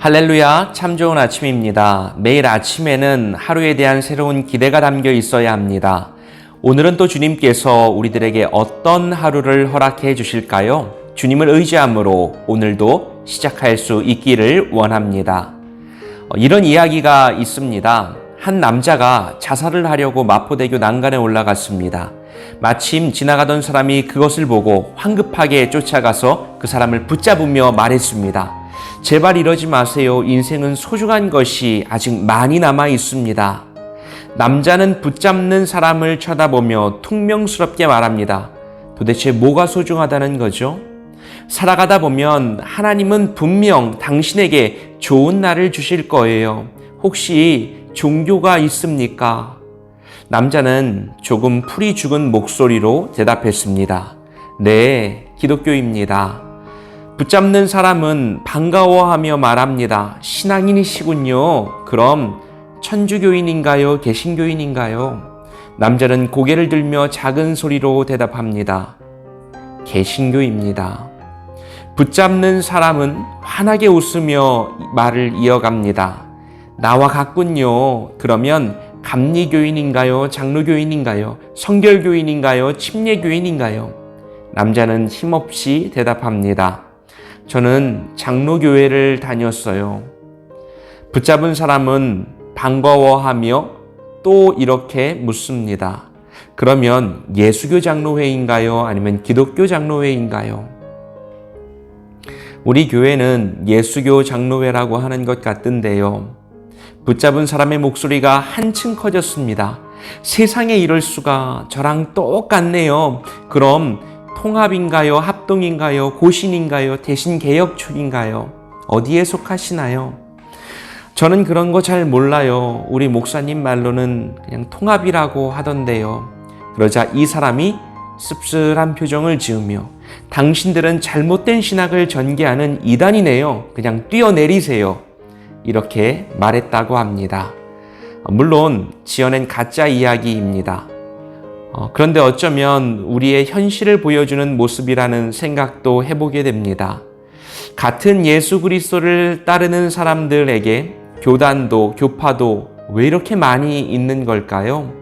할렐루야, 참 좋은 아침입니다. 매일 아침에는 하루에 대한 새로운 기대가 담겨 있어야 합니다. 오늘은 또 주님께서 우리들에게 어떤 하루를 허락해 주실까요? 주님을 의지함으로 오늘도 시작할 수 있기를 원합니다. 이런 이야기가 있습니다. 한 남자가 자살을 하려고 마포대교 난간에 올라갔습니다. 마침 지나가던 사람이 그것을 보고 황급하게 쫓아가서 그 사람을 붙잡으며 말했습니다. 제발 이러지 마세요. 인생은 소중한 것이 아직 많이 남아 있습니다. 남자는 붙잡는 사람을 쳐다보며 퉁명스럽게 말합니다. 도대체 뭐가 소중하다는 거죠? 살아가다 보면 하나님은 분명 당신에게 좋은 날을 주실 거예요. 혹시 종교가 있습니까? 남자는 조금 풀이 죽은 목소리로 대답했습니다. 네, 기독교입니다. 붙잡는 사람은 반가워하며 말합니다. 신앙인이시군요. 그럼 천주교인인가요? 개신교인인가요? 남자는 고개를 들며 작은 소리로 대답합니다. 개신교입니다. 붙잡는 사람은 환하게 웃으며 말을 이어갑니다. 나와 같군요. 그러면 감리교인인가요? 장로교인인가요? 성결교인인가요? 침례교인인가요? 남자는 힘없이 대답합니다. 저는 장로교회를 다녔어요. 붙잡은 사람은 반가워하며 또 이렇게 묻습니다. 그러면 예수교 장로회인가요? 아니면 기독교 장로회인가요? 우리 교회는 예수교 장로회라고 하는 것 같던데요. 붙잡은 사람의 목소리가 한층 커졌습니다. 세상에 이럴 수가, 저랑 똑같네요. 그럼 통합인가요? 합동인가요? 고신인가요? 대신 개혁 쪽인가요? 어디에 속하시나요? 저는 그런 거 잘 몰라요. 우리 목사님 말로는 그냥 통합이라고 하던데요. 그러자 이 사람이 씁쓸한 표정을 지으며 당신들은 잘못된 신학을 전개하는 이단이네요. 그냥 뛰어내리세요. 이렇게 말했다고 합니다. 물론 지어낸 가짜 이야기입니다. 그런데 어쩌면 우리의 현실을 보여주는 모습이라는 생각도 해보게 됩니다. 같은 예수 그리스도를 따르는 사람들에게 교단도 교파도 왜 이렇게 많이 있는 걸까요?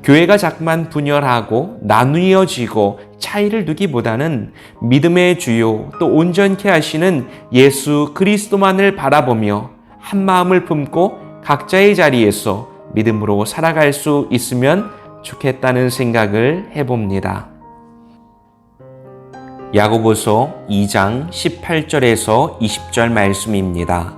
교회가 자꾸만 분열하고 나뉘어지고 차이를 두기보다는 믿음의 주요 또 온전케 하시는 예수 그리스도만을 바라보며 한 마음을 품고 각자의 자리에서 믿음으로 살아갈 수 있으면 좋겠다는 생각을 해봅니다. 야고보서 2장 18절에서 20절 말씀입니다.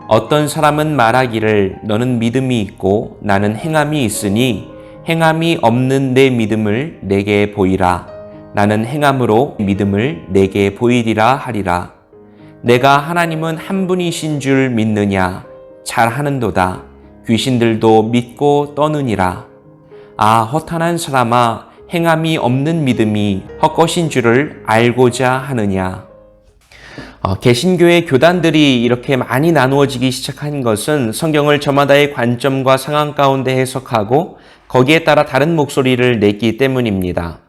어떤 사람은 말하기를 너는 믿음이 있고 나는 행함이 있으니 행함이 없는 내 믿음을 내게 보이라. 나는 행함으로 믿음을 내게 보이리라 하리라. 내가 하나님은 한 분이신 줄 믿느냐? 잘하는도다. 귀신들도 믿고 떠느니라. 아, 허탄한 사람아, 행함이 없는 믿음이 헛것인 줄을 알고자 하느냐? 개신교의 교단들이 이렇게 많이 나누어지기 시작한 것은 성경을 저마다의 관점과 상황 가운데 해석하고 거기에 따라 다른 목소리를 냈기 때문입니다.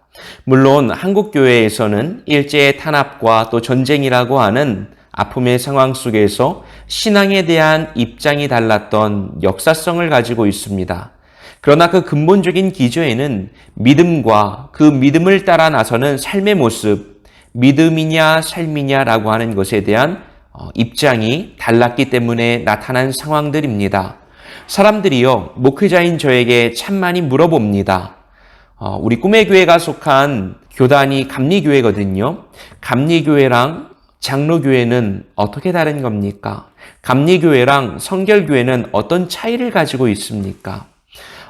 물론 한국교회에서는 일제의 탄압과 또 전쟁이라고 하는 아픔의 상황 속에서 신앙에 대한 입장이 달랐던 역사성을 가지고 있습니다. 그러나 그 근본적인 기저에는 믿음과 그 믿음을 따라 나서는 삶의 모습, 믿음이냐 삶이냐라고 하는 것에 대한 입장이 달랐기 때문에 나타난 상황들입니다. 사람들이요, 목회자인 저에게 참 많이 물어봅니다. 우리 꿈의 교회가 속한 교단이 감리교회거든요. 감리교회랑 장로교회는 어떻게 다른 겁니까? 감리교회랑 성결교회는 어떤 차이를 가지고 있습니까?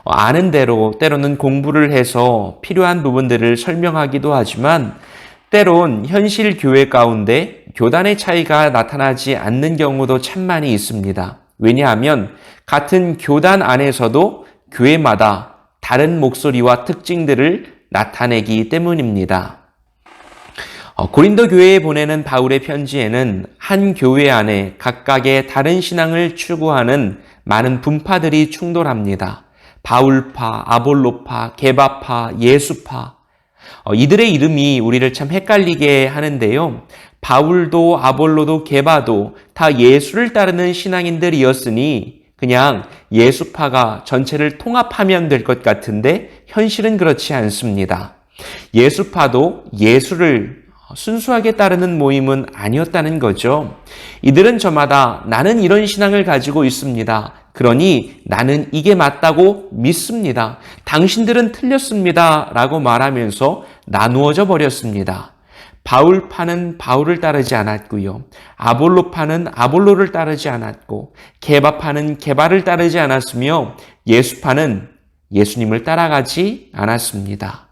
아는 대로 때로는 공부를 해서 필요한 부분들을 설명하기도 하지만 때론 현실 교회 가운데 교단의 차이가 나타나지 않는 경우도 참 많이 있습니다. 왜냐하면 같은 교단 안에서도 교회마다 다른 목소리와 특징들을 나타내기 때문입니다. 고린도 교회에 보내는 바울의 편지에는 한 교회 안에 각각의 다른 신앙을 추구하는 많은 분파들이 충돌합니다. 바울파, 아볼로파, 게바파, 예수파. 이들의 이름이 우리를 참 헷갈리게 하는데요. 바울도 아볼로도 게바도 다 예수를 따르는 신앙인들이었으니 그냥 예수파가 전체를 통합하면 될 것 같은데 현실은 그렇지 않습니다. 예수파도 예수를 순수하게 따르는 모임은 아니었다는 거죠. 이들은 저마다 나는 이런 신앙을 가지고 있습니다. 그러니 나는 이게 맞다고 믿습니다. 당신들은 틀렸습니다. 라고 말하면서 나누어져 버렸습니다. 바울파는 바울을 따르지 않았고요. 아볼로파는 아볼로를 따르지 않았고 게바파는 게바를 따르지 않았으며 예수파는 예수님을 따라가지 않았습니다.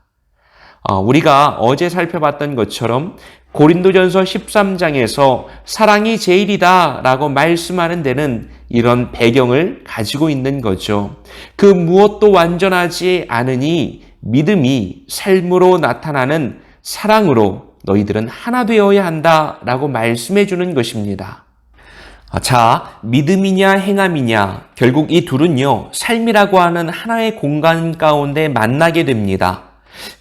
우리가 어제 살펴봤던 것처럼 고린도전서 13장에서 사랑이 제일이다 라고 말씀하는 데는 이런 배경을 가지고 있는 거죠. 그 무엇도 완전하지 않으니 믿음이 삶으로 나타나는 사랑으로 너희들은 하나 되어야 한다 라고 말씀해 주는 것입니다. 자, 믿음이냐 행함이냐 결국 이 둘은요 삶이라고 하는 하나의 공간 가운데 만나게 됩니다.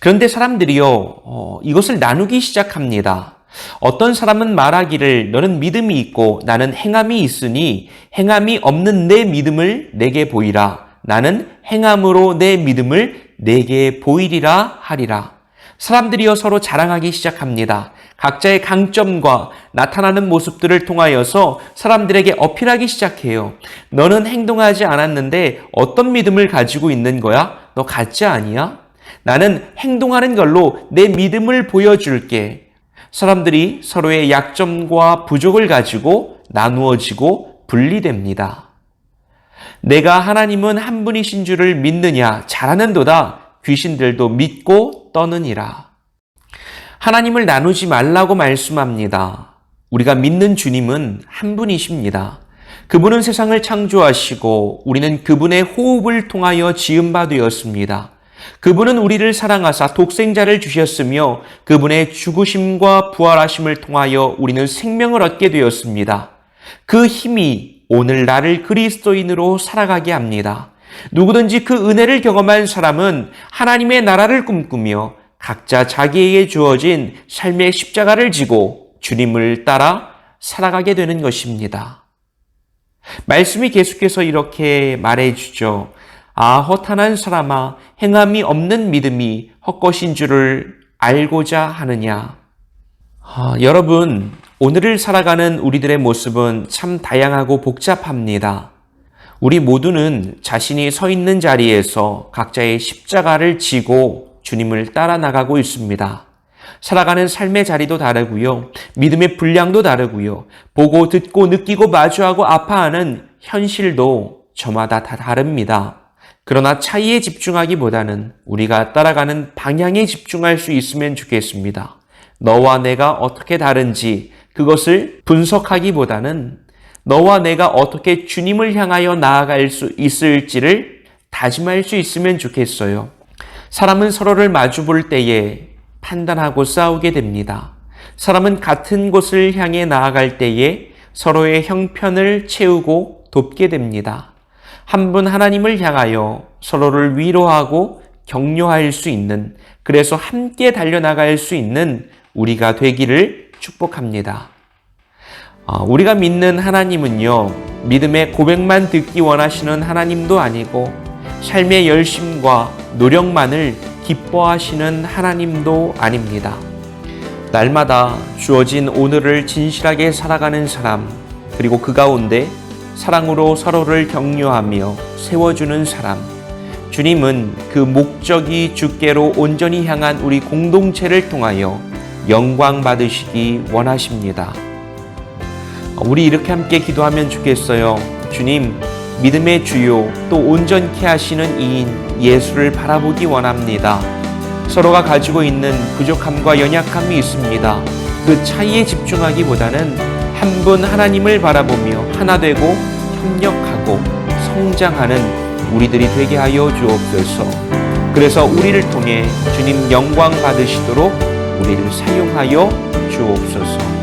그런데 사람들이요 이것을 나누기 시작합니다. 어떤 사람은 말하기를 너는 믿음이 있고 나는 행함이 있으니 행함이 없는 내 믿음을 내게 보이라. 나는 행함으로 내 믿음을 내게 보이리라 하리라. 사람들이여 서로 자랑하기 시작합니다. 각자의 강점과 나타나는 모습들을 통하여서 사람들에게 어필하기 시작해요. 너는 행동하지 않았는데 어떤 믿음을 가지고 있는 거야? 너 가짜 아니야? 나는 행동하는 걸로 내 믿음을 보여줄게. 사람들이 서로의 약점과 부족을 가지고 나누어지고 분리됩니다. 내가 하나님은 한 분이신 줄을 믿느냐? 잘하는도다. 귀신들도 믿고 떠느니라. 하나님을 나누지 말라고 말씀합니다. 우리가 믿는 주님은 한 분이십니다. 그분은 세상을 창조하시고 우리는 그분의 호흡을 통하여 지은 바 되었습니다. 그분은 우리를 사랑하사 독생자를 주셨으며 그분의 죽으심과 부활하심을 통하여 우리는 생명을 얻게 되었습니다. 그 힘이 오늘 나를 그리스도인으로 살아가게 합니다. 누구든지 그 은혜를 경험한 사람은 하나님의 나라를 꿈꾸며 각자 자기에게 주어진 삶의 십자가를 지고 주님을 따라 살아가게 되는 것입니다. 말씀이 계속해서 이렇게 말해주죠. 허탄한 사람아, 행함이 없는 믿음이 헛것인 줄을 알고자 하느냐. 여러분, 오늘을 살아가는 우리들의 모습은 참 다양하고 복잡합니다. 우리 모두는 자신이 서 있는 자리에서 각자의 십자가를 지고 주님을 따라 나가고 있습니다. 살아가는 삶의 자리도 다르고요. 믿음의 분량도 다르고요. 보고 듣고 느끼고 마주하고 아파하는 현실도 저마다 다 다릅니다. 그러나 차이에 집중하기보다는 우리가 따라가는 방향에 집중할 수 있으면 좋겠습니다. 너와 내가 어떻게 다른지 그것을 분석하기보다는 너와 내가 어떻게 주님을 향하여 나아갈 수 있을지를 다짐할 수 있으면 좋겠어요. 사람은 서로를 마주 볼 때에 판단하고 싸우게 됩니다. 사람은 같은 곳을 향해 나아갈 때에 서로의 형편을 채우고 돕게 됩니다. 한 분 하나님을 향하여 서로를 위로하고 격려할 수 있는, 그래서 함께 달려나갈 수 있는 우리가 되기를 축복합니다. 우리가 믿는 하나님은요, 믿음의 고백만 듣기 원하시는 하나님도 아니고 삶의 열심과 노력만을 기뻐하시는 하나님도 아닙니다. 날마다 주어진 오늘을 진실하게 살아가는 사람, 그리고 그 가운데 사랑으로 서로를 격려하며 세워주는 사람, 주님은 그 목적이 주께로 온전히 향한 우리 공동체를 통하여 영광 받으시기 원하십니다. 우리 이렇게 함께 기도하면 좋겠어요. 주님, 믿음의 주요 또 온전케 하시는 이인 예수를 바라보기 원합니다. 서로가 가지고 있는 부족함과 연약함이 있습니다. 그 차이에 집중하기보다는 한 분 하나님을 바라보며 하나 되고 협력하고 성장하는 우리들이 되게 하여 주옵소서. 그래서 우리를 통해 주님 영광 받으시도록 우리를 사용하여 주옵소서.